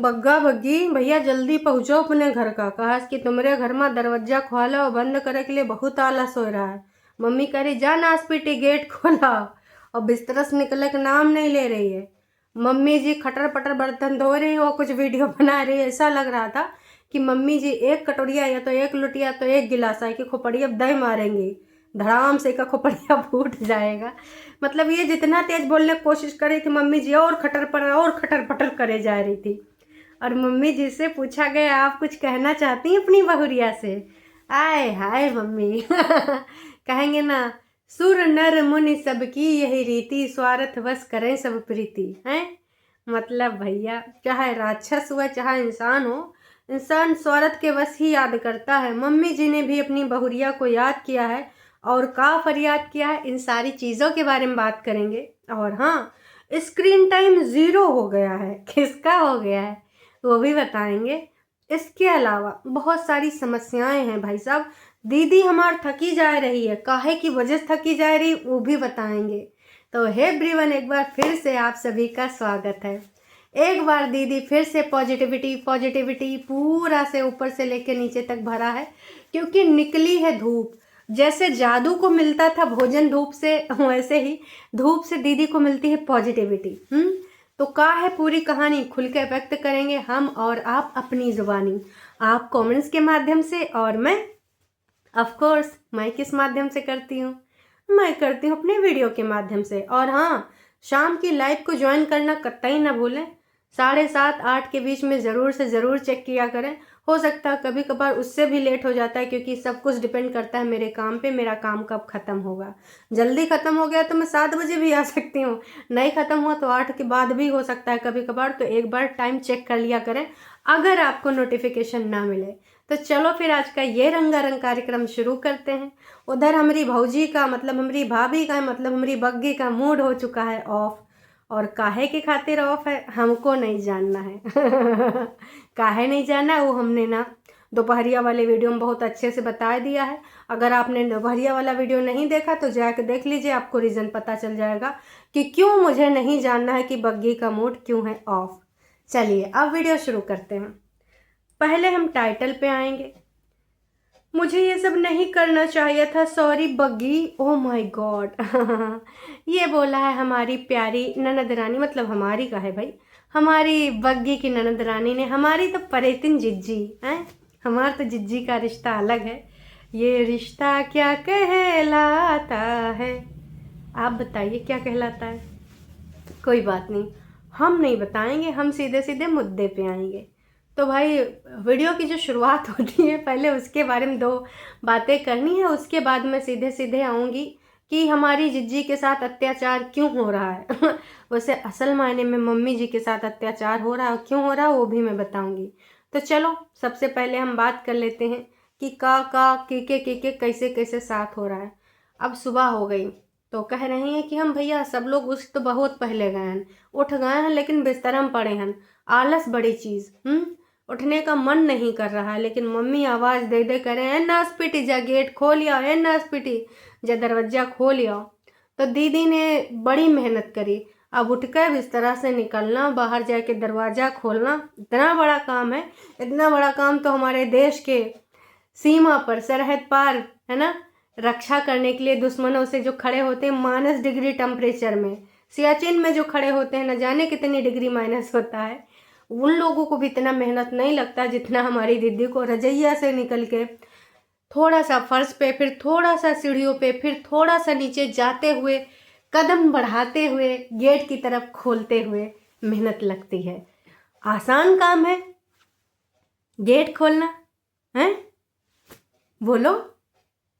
बग्गा बग्गी भैया जल्दी पहुँचो अपने घर का। कहा कि तुम्हारे घर में दरवाजा खोला और बंद करे के लिए बहुत आलस हो रहा है। मम्मी कह रही जा नासपीटी गेट खोला और बिस्तर से निकलने का नाम नहीं ले रही है। मम्मी जी खटर पटर बर्तन धो रही और कुछ वीडियो बना रही है। ऐसा लग रहा था कि मम्मी जी एक कटोरिया या तो एक लुटिया तो एक गिलास है कि खोपड़ी अब दही मारेंगी, धड़ाम से का खोपड़िया फूट जाएगा। मतलब ये जितना तेज बोलने की कोशिश कर रही थी मम्मी जी और खटर पटर करे जा रही थी। और मम्मी जी से पूछा गया आप कुछ कहना चाहती हैं अपनी बहुरिया से? आए हाय मम्मी कहेंगे ना, सुर नर मुनि सबकी यही रीति, स्वार्थ वश करें सब प्रीति हैं। मतलब भैया चाहे राक्षस हुआ चाहे इंसान हो, इंसान स्वार्थ के वश ही याद करता है। मम्मी जी ने भी अपनी बहुरिया को याद किया है और का फरियाद किया है, इन सारी चीज़ों के बारे में बात करेंगे। और हाँ, स्क्रीन टाइम 0 हो गया है, किसका हो गया है वो भी बताएंगे। इसके अलावा बहुत सारी समस्याएं हैं भाई साहब। दीदी हमार थकी जा रही है, काहे की वजह से थकी जा रही वो भी बताएंगे। तो हे एवरीवन, एक बार फिर से आप सभी का स्वागत है। एक बार दीदी फिर से पॉजिटिविटी पूरा से ऊपर से लेकर नीचे तक भरा है, क्योंकि निकली है धूप। जैसे जादू को मिलता था भोजन धूप से, वैसे ही धूप से दीदी को मिलती है पॉजिटिविटी। तो का है पूरी कहानी खुल के व्यक्त करेंगे हम और आप अपनी जुबानी, आप कमेंट्स के माध्यम से और मैं ऑफ कोर्स मैं किस माध्यम से करती हूँ, मैं करती हूँ अपने वीडियो के माध्यम से। और हाँ, शाम की लाइव को ज्वाइन करना कतई ना भूलें। 7:30-8 के बीच में ज़रूर से ज़रूर चेक किया करें। हो सकता है कभी कभार उससे भी लेट हो जाता है, क्योंकि सब कुछ डिपेंड करता है मेरे काम पे, मेरा काम कब ख़त्म होगा। जल्दी ख़त्म हो गया तो मैं 7 बजे भी आ सकती हूँ, नहीं ख़त्म हुआ तो 8 के बाद भी हो सकता है कभी कभार। तो एक बार टाइम चेक कर लिया करें अगर आपको नोटिफिकेशन ना मिले। तो चलो फिर आज का ये रंगारंग कार्यक्रम शुरू करते हैं। उधर हमारी भौजी का मतलब हमारी भाभी का मतलब हमारी बग्गी का मूड हो चुका है ऑफ। और काहे के खातिर ऑफ है हमको नहीं जानना है काहे नहीं जानना है वो हमने ना दोपहरिया वाले वीडियो में बहुत अच्छे से बता दिया है। अगर आपने दोपहरिया वाला वीडियो नहीं देखा तो जाके देख लीजिए, आपको रीज़न पता चल जाएगा कि क्यों मुझे नहीं जानना है कि बग्गी का मूड क्यों है ऑफ। चलिए अब वीडियो शुरू करते हैं। पहले हम टाइटल पे आएंगे। मुझे ये सब नहीं करना चाहिए था, सॉरी बग्गी, ओह माय गॉड ये बोला है हमारी प्यारी ननद रानी, मतलब हमारी का है भाई, हमारी बग्गी की ननद रानी ने। हमारी तो परेतिन जिज्जी हैं, हमारा तो जिज्जी का रिश्ता अलग है। ये रिश्ता क्या कहलाता है, आप बताइए क्या कहलाता है? कोई बात नहीं, हम नहीं बताएंगे, हम सीधे सीधे मुद्दे पे आएंगे। तो भाई वीडियो की जो शुरुआत होती है पहले उसके बारे में 2 बातें करनी है, उसके बाद मैं सीधे सीधे आऊँगी कि हमारी जिज्जी के साथ अत्याचार क्यों हो रहा है वैसे असल मायने में मम्मी जी के साथ अत्याचार हो रहा है, क्यों हो रहा है वो भी मैं बताऊँगी। तो चलो सबसे पहले हम बात कर लेते हैं कि का के कैसे कैसे साथ हो रहा है। अब सुबह हो गई तो कह रही हैं कि हम भैया सब लोग उस तो बहुत पहले गए हैं, उठ गए हैं लेकिन बिस्तर में पड़े हैं। आलस बड़ी चीज़, उठने का मन नहीं कर रहा है, लेकिन मम्मी आवाज़ दे दे करे हैं नासपीटी जा गेट खोल आओ, है नासपीटी जा दरवाजा खोल आओ। तो दीदी ने बड़ी मेहनत करी। अब उठकर बिस्तर से निकलना, बाहर जाके दरवाज़ा खोलना इतना बड़ा काम है। इतना बड़ा काम तो हमारे देश के सीमा पर सरहद पार है ना, रक्षा करने के लिए दुश्मनों से जो खड़े होते हैं -डिग्री टेम्परेचर में, सियाचिन में जो खड़े होते हैं, न जाने कितनी डिग्री माइनस होता है, उन लोगों को भी इतना मेहनत नहीं लगता जितना हमारी दीदी को रजैया से निकल के थोड़ा सा फर्श पे, फिर थोड़ा सा सीढ़ियों पे, फिर थोड़ा सा नीचे जाते हुए, कदम बढ़ाते हुए, गेट की तरफ खोलते हुए मेहनत लगती है। आसान काम है गेट खोलना? है बोलो,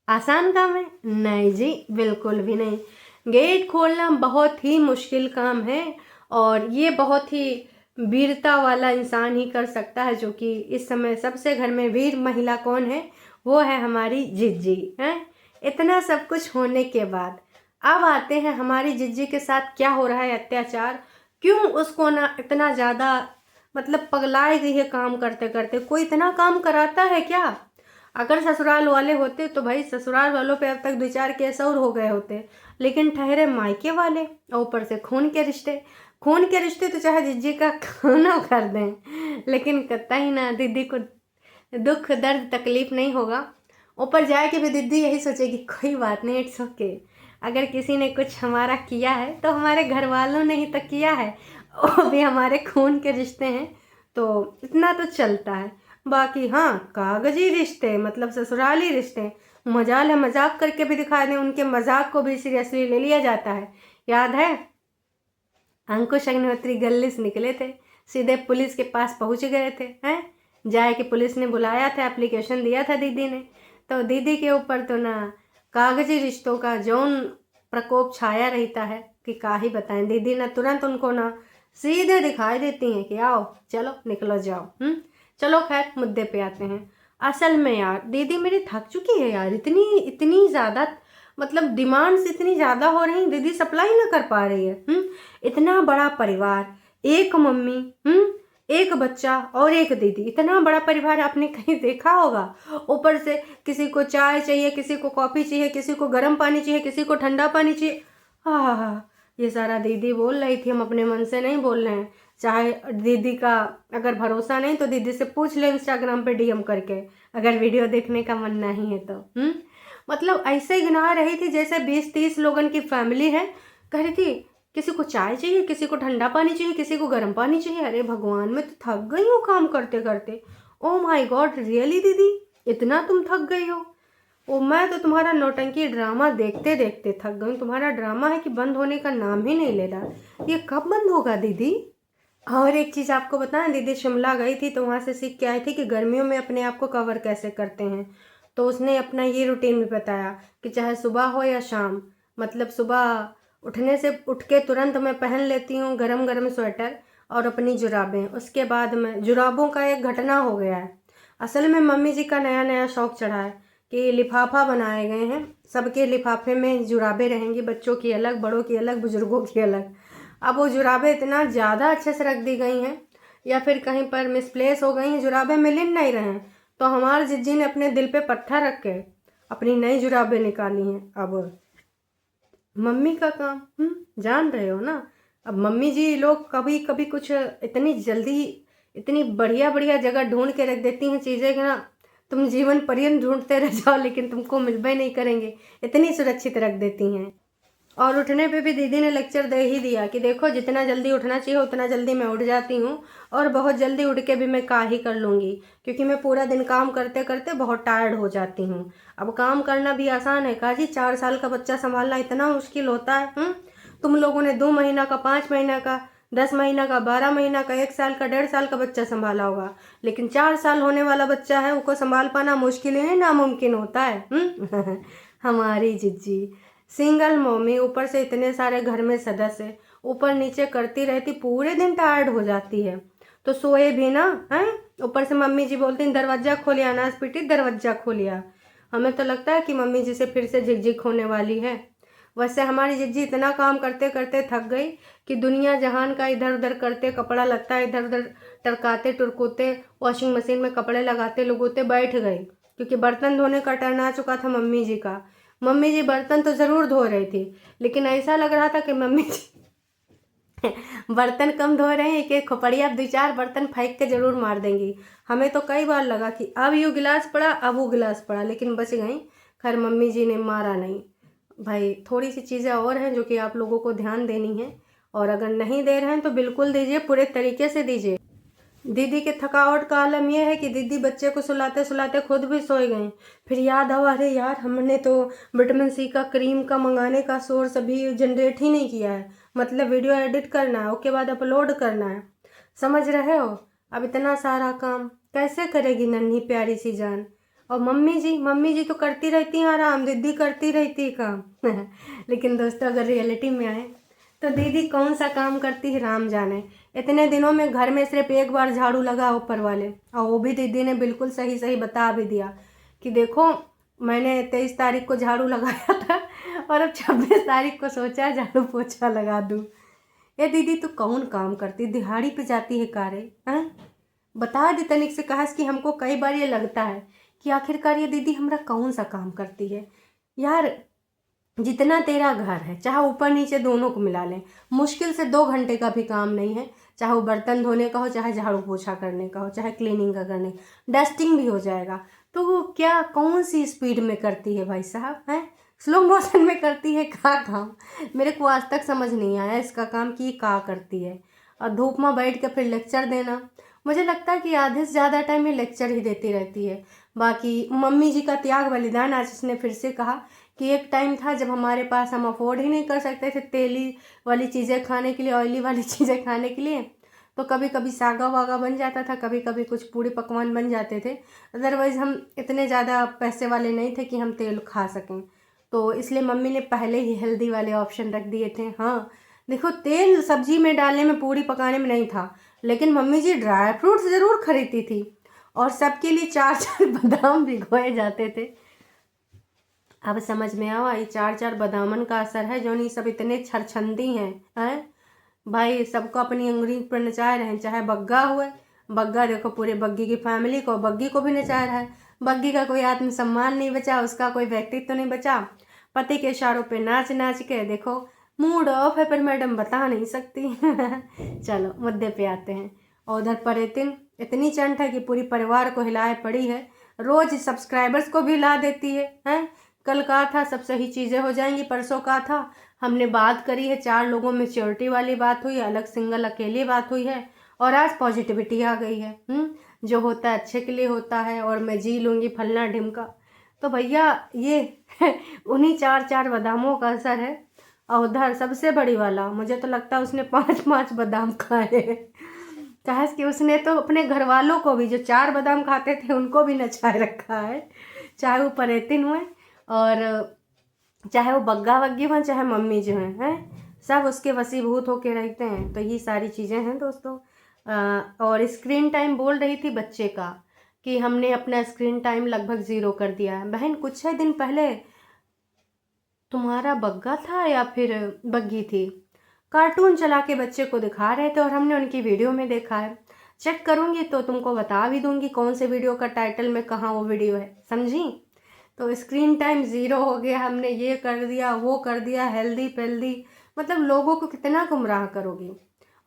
आसान काम है? नहीं जी, बिल्कुल भी नहीं। गेट खोलना बहुत ही मुश्किल काम है और ये बहुत ही वीरता वाला इंसान ही कर सकता है, जो कि इस समय सबसे घर में वीर महिला कौन है? वो है हमारी जिज्जी हैं। इतना सब कुछ होने के बाद अब आते हैं हमारी जिज्जी के साथ क्या हो रहा है अत्याचार, क्यों उसको ना इतना ज़्यादा मतलब पगलाई गई है काम करते करते। कोई इतना काम कराता है क्या? अगर ससुराल वाले होते तो भाई ससुराल वालों पे अब तक 2-4 केस और हो गए होते, लेकिन ठहरे मायके वाले और ऊपर से खून के रिश्ते। खून के रिश्ते तो चाहे जिज्जी का खून कर दें, लेकिन कतई ना दीदी को दुख दर्द तकलीफ नहीं होगा। ऊपर जाए कि भी दीदी यही सोचेगी कोई बात नहीं, इट्स ओके। अगर किसी ने कुछ हमारा किया है तो हमारे घर वालों ने ही तो किया है, वो भी हमारे खून के रिश्ते हैं, तो इतना तो चलता है। बाकी हाँ, कागजी रिश्ते मतलब ससुराली रिश्ते मजाल है, मजाक करके भी दिखा दें, उनके मजाक को भी सीरियसली ले लिया जाता है। याद है अंकुश अग्निहोत्री गले से निकले थे, सीधे पुलिस के पास पहुंच गए थे हैं। जाए कि पुलिस ने बुलाया था, एप्लीकेशन दिया था दीदी ने, तो दीदी के ऊपर तो ना कागजी रिश्तों का जौन प्रकोप छाया रहता है कि का ही बताएं। दीदी ना तुरंत उनको ना सीधे दिखाई देती हैं कि आओ चलो निकलो जाओ। चलो खैर मुद्दे पे आते हैं। असल में यार दीदी मेरी थक चुकी है यार, इतनी इतनी ज़्यादा मतलब डिमांड्स इतनी ज़्यादा हो रही, दीदी सप्लाई ना कर पा रही है। इतना बड़ा परिवार, एक मम्मी, एक बच्चा और एक दीदी, इतना बड़ा परिवार आपने कहीं देखा होगा? ऊपर से किसी को चाय चाहिए, किसी को कॉफ़ी चाहिए, किसी को गर्म पानी चाहिए, किसी को ठंडा पानी चाहिए। हाँ, ये सारा दीदी बोल रही थी, हम अपने मन से नहीं बोल रहे हैं। चाहे दीदी का अगर भरोसा नहीं तो दीदी से पूछ ले इंस्टाग्राम पे डीएम करके, अगर वीडियो देखने का मन नहीं है तो। मतलब ऐसे ही गिना रही थी जैसे 20-30 लोगों की फैमिली है। कह रही थी किसी को चाय चाहिए, किसी को ठंडा पानी चाहिए, किसी को गर्म पानी चाहिए। अरे भगवान, मैं तो थक गई हूँ काम करते करते। ओ माय गॉड, रियली दीदी इतना तुम थक गई हो? ओ मैं तो तुम्हारा नौटंकी ड्रामा देखते देखते थक गई। तुम्हारा ड्रामा है कि बंद होने का नाम ही नहीं ले रहा। ये कब बंद होगा दीदी? और एक चीज़ आपको बताएं, दीदी शिमला गई थी तो वहाँ से सीख के आई थी कि गर्मियों में अपने आप को कवर कैसे करते हैं। तो उसने अपना ये रूटीन भी बताया कि चाहे सुबह हो या शाम, मतलब सुबह उठ के तुरंत मैं पहन लेती हूँ गरम गरम स्वेटर और अपनी जुराबें। उसके बाद में जुराबों का एक घटना हो गया है। असल में मम्मी जी का नया नया शौक़ चढ़ा है कि लिफाफा बनाए गए हैं, सबके लिफाफे में जुराबें रहेंगी, बच्चों की अलग, बड़ों की अलग, बुजुर्गों की अलग। अब वो जुराबें इतना ज़्यादा अच्छे से रख दी गई हैं या फिर कहीं पर मिसप्लेस हो गई हैं, जुराबें मिल ही नहीं रहे हैं। तो हमारे जिज्जी ने अपने दिल पे पत्थर रख के अपनी नई जुराबें निकाली हैं। अब मम्मी का काम जान रहे हो ना। अब मम्मी जी लोग कभी कभी कुछ इतनी जल्दी इतनी बढ़िया बढ़िया जगह ढूंढ के रख देती हैं चीज़ें कि ना तुम जीवन पर्यंत ढूंढते रह जाओ लेकिन तुमको मिलबे नहीं करेंगे, इतनी सुरक्षित रख देती हैं। और उठने पे भी दीदी ने लेक्चर दे ही दिया कि देखो जितना जल्दी उठना चाहिए उतना जल्दी मैं उठ जाती हूँ, और बहुत जल्दी उठ के भी मैं का ही कर लूँगी क्योंकि मैं पूरा दिन काम करते करते बहुत टायर्ड हो जाती हूँ। अब काम करना भी आसान है काजी? 4 साल का बच्चा संभालना इतना मुश्किल होता है। तुम लोगों ने 2 महीना का, 5 महीना का, 10 महीना का, 12 महीना का, 1 साल का, 1.5 साल का बच्चा संभाला होगा, लेकिन 4 साल होने वाला बच्चा है, उसको संभाल पाना मुश्किल ही नहीं नामुमकिन होता है। हमारी जिज्जी सिंगल मम्मी, ऊपर से इतने सारे घर में सदस्य, ऊपर नीचे करती रहती, पूरे दिन टायर्ड हो जाती है तो सोए भी ना हैं। ऊपर से मम्मी जी बोलती हैं दरवाज़ा खोलिया, अनाज पीटी दरवाज़ा खोलिया। हमें तो लगता है कि मम्मी जी से फिर से झिकझिक होने वाली है। वैसे हमारी जिज्जी इतना काम करते करते थक गई कि दुनिया जहान का इधर उधर करते, कपड़ा लगता है इधर उधर टरकाते टुरकोते, वॉशिंग मशीन में कपड़े लगाते लगोते बैठ गई क्योंकि बर्तन धोने का टर्न आ चुका था मम्मी जी का। मम्मी जी बर्तन तो ज़रूर धो रही थी लेकिन ऐसा लग रहा था कि मम्मी जी बर्तन कम धो रहे हैं कि खोपड़िया 2-4 बर्तन फेंक के ज़रूर मार देंगी। हमें तो कई बार लगा कि अब यू गिलास पड़ा, अब वो गिलास पड़ा, लेकिन बच गई। खैर मम्मी जी ने मारा नहीं। भाई थोड़ी सी चीज़ें और हैं जो कि आप लोगों को ध्यान देनी है, और अगर नहीं दे रहे हैं तो बिल्कुल दीजिए, पूरे तरीके से दीजिए। दीदी के थकावट का आलम यह है कि दीदी बच्चे को सुलाते सुलाते खुद भी सोए गए। फिर याद आवा, अरे यार हमने तो विटामिन सी का क्रीम का मंगाने का सोर्स अभी जनरेट ही नहीं किया है, मतलब वीडियो एडिट करना है, उसके बाद अपलोड करना है, समझ रहे हो? अब इतना सारा काम कैसे करेगी नन्ही प्यारी सी जान? और मम्मी जी तो करती रहती हैं आराम, दीदी करती रहती है काम। लेकिन दोस्तों अगर रियलिटी में आए तो दीदी कौन सा काम करती है राम जाने। इतने दिनों में घर में सिर्फ एक बार झाड़ू लगा ऊपर वाले, और वो भी दीदी ने बिल्कुल सही सही बता भी दिया कि देखो मैंने 23 तारीख को झाड़ू लगाया था और अब 26 तारीख को सोचा झाड़ू पोछा लगा दूँ। ये दीदी तो कौन काम करती, दिहाड़ी पे जाती है कारे? हैं बता दी तनिक से कहा कि हमको कई बार ये लगता है कि आखिरकार ये दीदी हमरा कौन सा काम करती है यार। जितना तेरा घर है, चाहे ऊपर नीचे दोनों को मिला लें, मुश्किल से 2 घंटे का भी काम नहीं है। चाहे वो बर्तन धोने का हो, चाहे झाड़ू पोछा करने का हो, चाहे क्लीनिंग का करने, डस्टिंग भी हो जाएगा। तो वो क्या कौन सी स्पीड में करती है भाई साहब, हैं? स्लो मोशन में करती है क्या काम? मेरे को आज तक समझ नहीं आया इसका काम कि क्या करती है। और धूप में बैठ के फिर लेक्चर देना, मुझे लगता है कि आधे से ज़्यादा टाइम में लेक्चर ही देती रहती है। बाकी मम्मी जी का त्याग बलिदान आज उसने फिर से कहा कि एक टाइम था जब हमारे पास हम अफोर्ड ही नहीं कर सकते थे तेली वाली चीज़ें खाने के लिए, ऑयली वाली चीज़ें खाने के लिए, तो कभी कभी सागा वागा बन जाता था, कभी कभी कुछ पूड़ी पकवान बन जाते थे। अदरवाइज़ हम इतने ज़्यादा पैसे वाले नहीं थे कि हम तेल खा सकें, तो इसलिए मम्मी ने पहले ही हेल्दी वाले ऑप्शन रख दिए थे। हाँ देखो, तेल सब्जी में डालने में, पूड़ी पकाने में नहीं था, लेकिन मम्मी जी ड्राई फ्रूट्स ज़रूर खरीदती थी और सबके लिए 4-4 बादाम भिगोए जाते थे। अब समझ में आवा, ये 4-4 बादामन का असर है जो नहीं सब इतने छरछंदी हैं भाई, सबको अपनी अंगुली पर नचाए रहे। चाहे बग्गा हुए, बग्गा देखो पूरे बग्गी की फैमिली को, बग्गी को भी नचा रहा है। बग्गी का कोई आत्मसम्मान नहीं बचा, उसका कोई व्यक्तित्व तो नहीं बचा। पति के इशारों पे नाच नाच के देखो मूड ऑफ है, पर मैडम बता नहीं सकती। चलो मुद्दे पे आते हैं। और उधर पर इतनी चंट है कि पूरी परिवार को हिलाए पड़ी है, रोज सब्सक्राइबर्स को भी हिला देती है। कल कहा था सब सही चीज़ें हो जाएंगी, परसों कहा था, हमने बात करी है, 4 लोगों में मेच्योरिटी वाली बात हुई, अलग सिंगल अकेली बात हुई है, और आज पॉजिटिविटी आ गई है। जो होता है अच्छे के लिए होता है, और मैं जी लूँगी फलना ढिमका। तो भैया ये उन्हीं 4-4 बादामों का असर है। और उधर सबसे बड़ी वाला, मुझे तो लगता है उसने 5-5 बादाम खाए। कहा कि उसने तो अपने घर वालों को भी, जो 4 बादाम खाते थे उनको भी नचाए रखा है, चाहे वो परेतिन हुए और चाहे वो बग्गा वग्गी हों, चाहे मम्मी जो हैं सब उसके वसीभूत होके रहते हैं। तो ये सारी चीज़ें हैं दोस्तों। और स्क्रीन टाइम बोल रही थी बच्चे का कि हमने अपना स्क्रीन टाइम लगभग 0 कर दिया है। बहन कुछ ही दिन पहले तुम्हारा बग्गा था या फिर बग्गी थी, कार्टून चला के बच्चे को दिखा रहे थे और हमने उनकी वीडियो में देखा है। चेक करूँगी तो तुमको बता भी दूंगी कौन से वीडियो का टाइटल में कहाँ वो वीडियो है, समझी? तो स्क्रीन टाइम 0 हो गया, हमने ये कर दिया वो कर दिया, हेल्दी पेल्दी, मतलब लोगों को कितना गुमराह करोगी।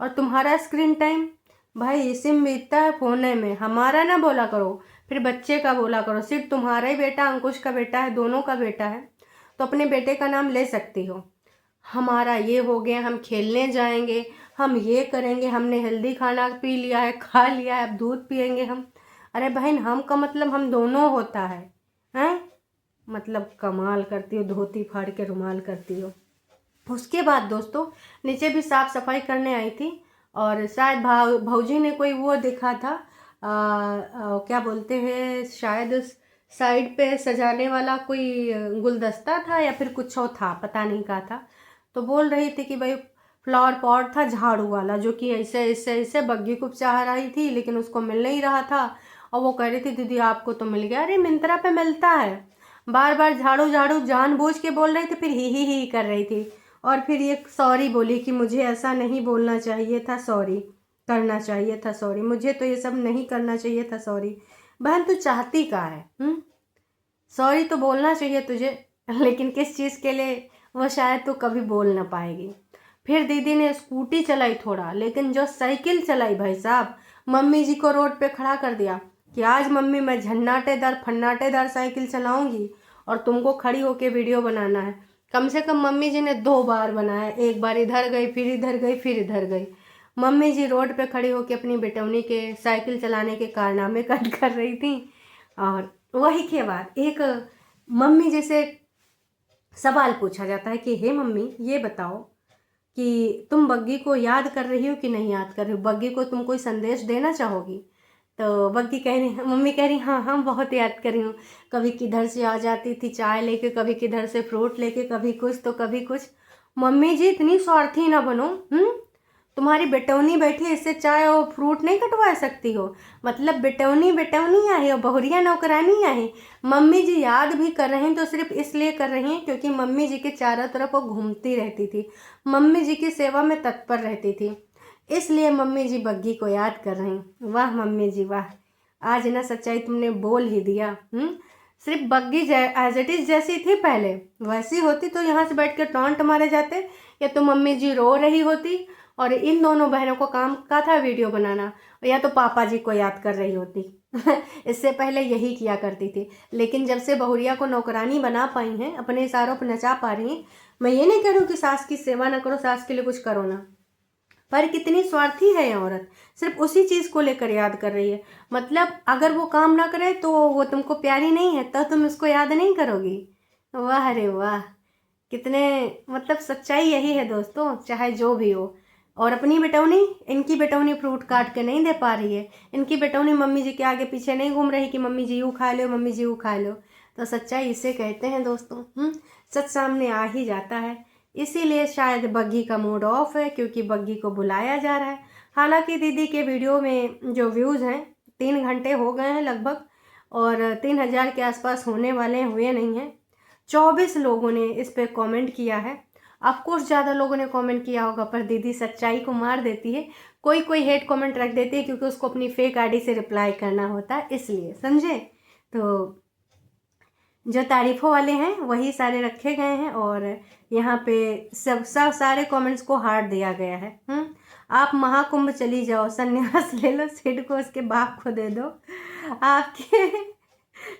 और तुम्हारा स्क्रीन टाइम भाई सिम बीतता है फोने में, हमारा ना बोला करो, फिर बच्चे का बोला करो। सिर्फ तुम्हारा ही बेटा, अंकुश का बेटा है, दोनों का बेटा है, तो अपने बेटे का नाम ले सकती हो। हमारा ये हो गया, हम खेलने जाएंगे, हम ये करेंगे, हमने हेल्दी खाना पी लिया है, खा लिया है, अब दूध पियेंगे हम। अरे बहन, हम का मतलब हम दोनों होता है, हैं? मतलब कमाल करती हो, धोती फाड़ के रुमाल करती हो। उसके बाद दोस्तों नीचे भी साफ़ सफाई करने आई थी, और शायद भौजी ने कोई वो देखा था, क्या बोलते हैं, शायद साइड पे सजाने वाला कोई गुलदस्ता था या फिर कुछ और था, पता नहीं क्या था। तो बोल रही थी कि भाई फ्लावर पॉट था झाड़ू वाला, जो कि ऐसे ऐसे ऐसे बग्गी को चाह रही थी, लेकिन उसको मिल नहीं रहा था। और वो कह रही थी दीदी आपको तो मिल गया। अरे मिंत्रा पे मिलता है। बार बार झाड़ू झाड़ू जानबूझ के बोल रही थी, फिर ही कर रही थी, और फिर ये सॉरी बोली कि मुझे ऐसा नहीं बोलना चाहिए था, सॉरी करना चाहिए था, सॉरी मुझे तो ये सब नहीं करना चाहिए था, सॉरी। बहन तू चाहती क्या है? सॉरी तो बोलना चाहिए तुझे, लेकिन किस चीज़ के लिए वो शायद तो कभी बोल ना पाएगी। फिर दीदी ने स्कूटी चलाई थोड़ा, लेकिन जो साइकिल चलाई भाई साहब, मम्मी जी को रोड पे खड़ा कर दिया कि आज मम्मी मैं झन्नाटेदार फन्नाटेदार साइकिल चलाऊंगी और तुमको खड़ी होके वीडियो बनाना है। कम से कम मम्मी जी ने 2 बार बनाया, एक बार इधर गई, फिर इधर गई, फिर इधर गई। मम्मी जी रोड पे खड़ी होके अपनी बेटौनी के साइकिल चलाने के कारनामे कर रही थी। और वही के बाद एक मम्मी जैसे सवाल पूछा जाता है कि हे मम्मी ये बताओ कि तुम बग्गी को याद कर रही हो कि नहीं याद कर रही हो, बग्गी को तुम कोई संदेश देना चाहोगी? तो बग्गी कह रही, मम्मी कह रही हाँ हाँ बहुत याद कर रही हूँ, कभी किधर से आ जाती थी चाय लेके, कभी किधर से फ्रूट लेके, कभी कुछ तो कभी कुछ। मम्मी जी इतनी स्वार्थी ना बनो, तुम्हारी बेटौनी बैठी, इससे चाय और फ्रूट नहीं कटवा सकती हो? मतलब बेटौनी बेटौनी आहे और बहुरिया नौकरानी आहे। मम्मी जी याद भी कर रही हैं तो सिर्फ इसलिए कर रही हैं क्योंकि मम्मी जी के चारों तरफ वो घूमती रहती थी, मम्मी जी की सेवा में तत्पर रहती थी, इसलिए मम्मी जी बग्गी को याद कर रही। वाह मम्मी जी वाह, आज ना सच्चाई तुमने बोल ही दिया। सिर्फ बग्गी एज इट इज़ जैसी थी पहले वैसी होती तो यहाँ से बैठ के टॉन्ट मारे जाते, या तो मम्मी जी रो रही होती और इन दोनों बहनों को काम का था वीडियो बनाना, या तो पापा जी को याद कर रही होती। इससे पहले यही किया करती थी, लेकिन जब से बहुरिया को नौकरानी बना पाई हैं, अपने इशारों पर नचा पा रही हैं। मैं ये नहीं कह रही हूँ कि सास की सेवा ना करो, सास के लिए कुछ करो ना, पर कितनी स्वार्थी है ये औरत, सिर्फ उसी चीज़ को लेकर याद कर रही है। मतलब अगर वो काम ना करे तो वो तुमको प्यारी नहीं है, तो तुम उसको याद नहीं करोगी। वाह रे वाह, कितने मतलब सच्चाई यही है दोस्तों, चाहे जो भी हो। और अपनी बेटौनी, इनकी बेटौनी फ्रूट काट के नहीं दे पा रही है, इनकी बेटौनी मम्मी जी के आगे पीछे नहीं घूम रही कि मम्मी जी यूँ खा लो, मम्मी जी यूँ खा लो। तो सच्चाई इसे कहते हैं दोस्तों। सच सामने आ ही जाता है। इसीलिए शायद बग्गी का मूड ऑफ है, क्योंकि बग्गी को बुलाया जा रहा है। हालांकि दीदी के वीडियो में जो व्यूज़ हैं 3 घंटे हो गए हैं लगभग, और 3000 के आसपास होने वाले हुए नहीं हैं। 24 लोगों ने इस पर कमेंट किया है। ऑफकोर्स ज़्यादा लोगों ने कमेंट किया होगा, पर दीदी सच्चाई को मार देती है। कोई कोई हेट कमेंट रख देती है, क्योंकि उसको अपनी फेक आईडी से रिप्लाई करना होता है, इसलिए समझे। तो जो तारीफ़ों वाले हैं वही सारे रखे गए हैं, और यहाँ पे सब सारे कमेंट्स को हार्ट दिया गया है। आप महाकुंभ चली जाओ, संन्यास ले लो, सिड को उसके बाप को दे दो, आपके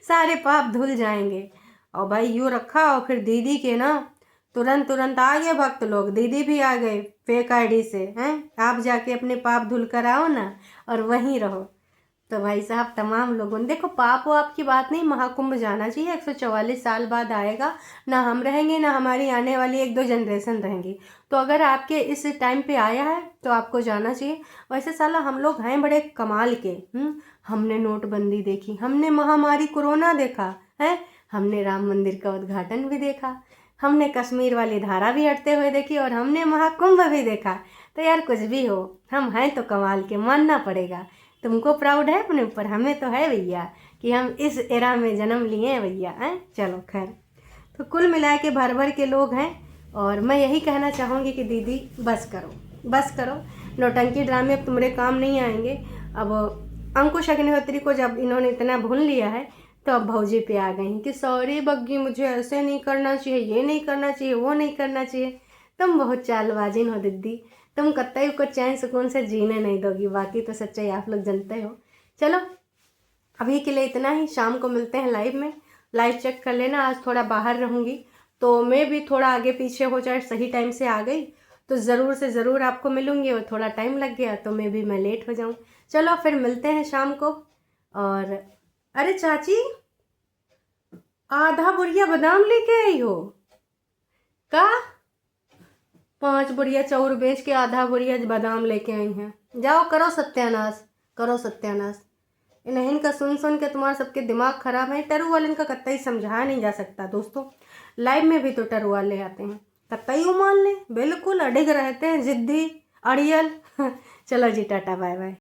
सारे पाप धुल जाएंगे। और भाई यूँ रखा, और फिर दीदी के ना तुरंत आ गए भक्त लोग, दीदी भी आ गए फेक आईडी से। हैं आप जाके अपने पाप धुल कर आओ ना, और वहीं रहो। तो भाई साहब तमाम लोगों ने, देखो पाप वाप की बात नहीं, महाकुंभ जाना चाहिए। 144 साल बाद आएगा, ना हम रहेंगे ना हमारी आने वाली 1-2 जनरेशन रहेंगी। तो अगर आपके इस टाइम पे आया है तो आपको जाना चाहिए। वैसे साला हम लोग हैं बड़े कमाल के। हमने नोटबंदी देखी, हमने महामारी कोरोना देखा है, हमने राम मंदिर का उद्घाटन भी देखा, हमने कश्मीर वाली धारा भी हटते हुए देखी, और हमने महाकुंभ भी देखा। तो यार कुछ भी हो, हम हैं तो कमाल के, मानना पड़ेगा। तुमको प्राउड है अपने ऊपर, हमें तो है भैया कि हम इस एरा में जन्म लिए हैं भैया। हैं चलो खैर, तो कुल मिला के भर भर के लोग हैं। और मैं यही कहना चाहूँगी कि दीदी बस करो, नौटंकी ड्रामे अब तुम्हारे काम नहीं आएंगे। अब अंकुश अग्निहोत्री को जब इन्होंने इतना भून लिया है, तो अब भौजी पे आ गई कि सॉरी बग्गी, मुझे ऐसे नहीं करना चाहिए, ये नहीं करना चाहिए, वो नहीं करना चाहिए। तुम बहुत चालबाजिन हो दीदी, तुम कत्तई को चैन सुकून से जीने नहीं दोगी। बाकी तो सच्चाई आप लोग जानते हो। चलो अभी के लिए इतना ही, शाम को मिलते हैं लाइव में। लाइव चेक कर लेना, आज थोड़ा बाहर रहूँगी तो मैं भी थोड़ा आगे पीछे हो जाए, सही टाइम से आ गई तो ज़रूर से ज़रूर आपको मिलूँगी, और थोड़ा टाइम लग गया तो मैं लेट हो जाऊँ। चलो फिर मिलते हैं शाम को। और अरे चाची, आधा बुढ़िया बादाम लेके आई हो का? 5 बुढ़िया चाउर बेच के आधा बुढ़िया बादाम लेके आई हैं। जाओ करो सत्यानाश। इन्हें का सुन के तुम्हारा सबके दिमाग खराब है। टरू वाले इनका कत्तई समझाया नहीं जा सकता दोस्तों। लाइव में भी तो टरू वाले आते हैं, कत्तई मान ले, बिल्कुल अडिग रहते हैं, जिद्दी अड़ियल। चलो जी टाटा बाय बाय।